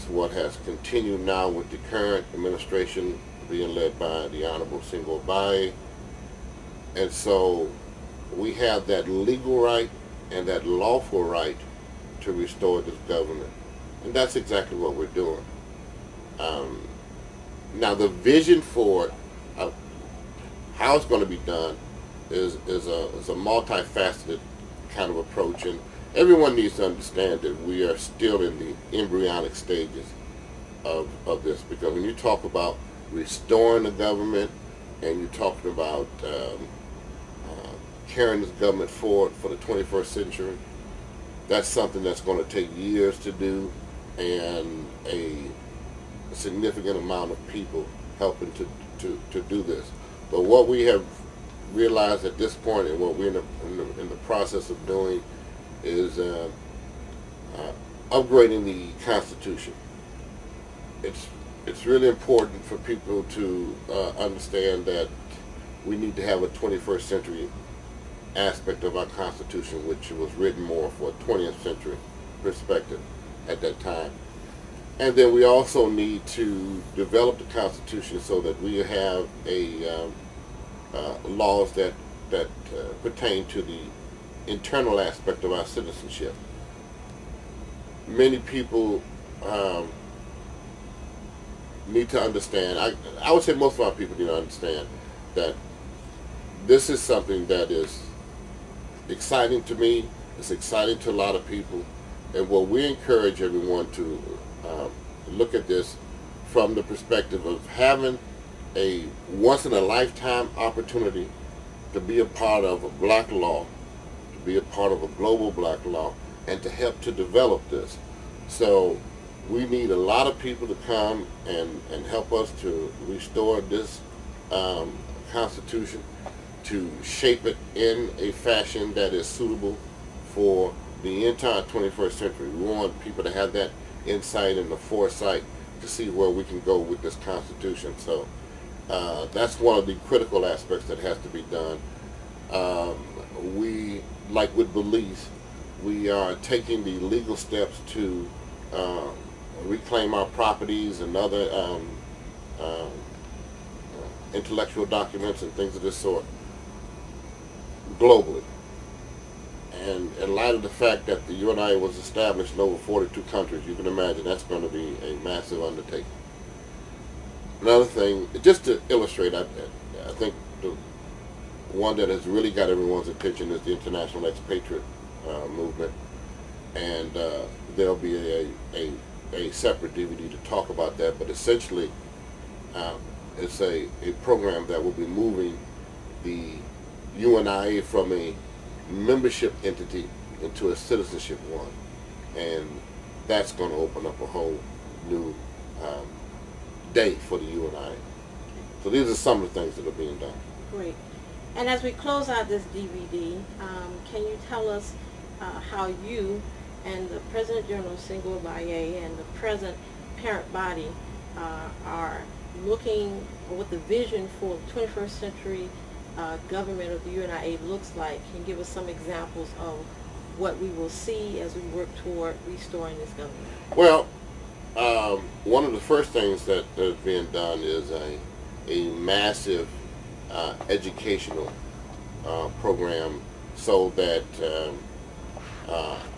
is what has continued now with the current administration being led by the Honorable Single Abaye. And so we have that legal right and that lawful right to restore this government. And that's exactly what we're doing. Now the vision for it, how it's going to be done, is a multifaceted kind of approach. And everyone needs to understand that we are still in the embryonic stages of this, because when you talk about restoring the government and you're talking about carrying this government forward for the 21st century, that's something that's going to take years to do, and a significant amount of people helping to do this. But what we have realized at this point, and what we're in the process of doing, is upgrading the Constitution. It's really important for people to understand that we need to have a 21st century aspect of our Constitution, which was written more for a 20th century perspective at that time. And then we also need to develop the Constitution so that we have laws that pertain to the internal aspect of our citizenship. Many people need to understand, I would say most of our people need to understand that this is something that is exciting to me, it's exciting to a lot of people, and what we encourage everyone to look at this from the perspective of having a once-in-a-lifetime opportunity to be a part of a black law, to be a part of a global black law, and to help to develop this. So we need a lot of people to come and help us to restore this Constitution, to shape it in a fashion that is suitable for the entire 21st century. We want people to have that insight and the foresight to see where we can go with this Constitution. So that's one of the critical aspects that has to be done. We, like with Belize, we are taking the legal steps to reclaim our properties and other intellectual documents and things of this sort globally. And in light of the fact that the UNIA was established in over 42 countries, you can imagine that's going to be a massive undertaking. Another thing, just to illustrate, I think the one that has really got everyone's attention is the international expatriate movement, and there'll be a separate DVD to talk about that, but essentially it's a program that will be moving the UNIA from a membership entity into a citizenship one, and that's going to open up a whole new day for the UNIA. So these are some of the things that are being done. Great. And as we close out this DVD, can you tell us how you and the President General Single Abaye and the present parent body are looking, or what the vision for the 21st century government of the UNIA looks like? Can you give us some examples of what we will see as we work toward restoring this government? Well, one of the first things that is being done is a massive educational program, so that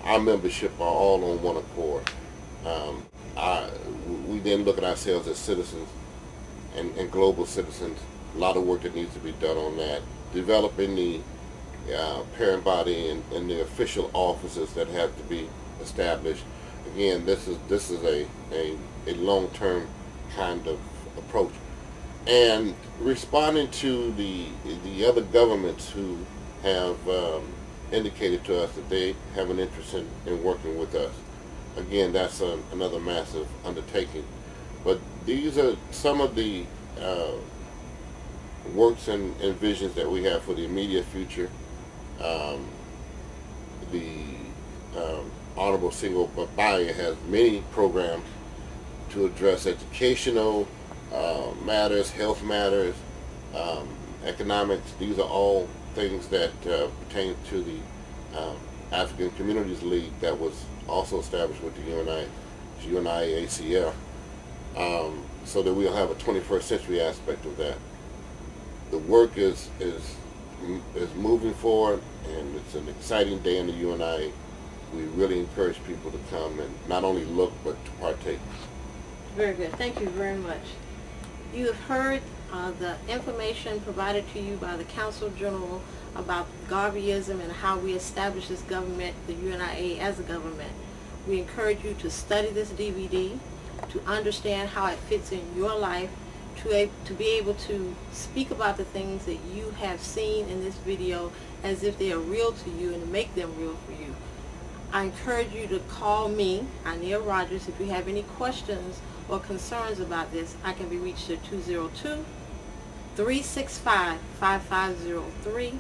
our membership are all on one accord. We then look at ourselves as citizens and global citizens. A lot of work that needs to be done on that. Developing the parent body and the official offices that have to be established. Again, this is a long-term kind of approach. And responding to the other governments who have indicated to us that they have an interest in working with us. Again, that's another massive undertaking. But these are some of the works and visions that we have for the immediate future. The Honorable Single Abaye has many programs to address educational matters, health matters, economics. These are all things that pertain to the African Communities League that was also established with the UNIA. it's UNIA ACL, so that we'll have a 21st century aspect of that. The work is moving forward, and it's an exciting day in the UNIA. We really encourage people to come and not only look, but to partake. Very good. Thank you very much. You have heard the information provided to you by the Council General about Garveyism and how we establish this government, the UNIA, as a government. We encourage you to study this DVD, to understand how it fits in your life, to be able to speak about the things that you have seen in this video as if they are real to you, and to make them real for you. I encourage you to call me, Ania Rogers, if you have any questions or concerns about this. I can be reached at 202-365-5503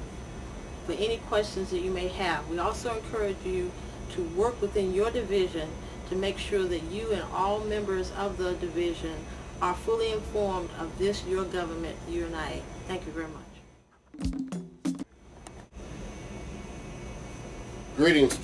for any questions that you may have. We also encourage you to work within your division to make sure that you and all members of the division are fully informed of this, your government, the UNIA. Thank you very much. Greetings.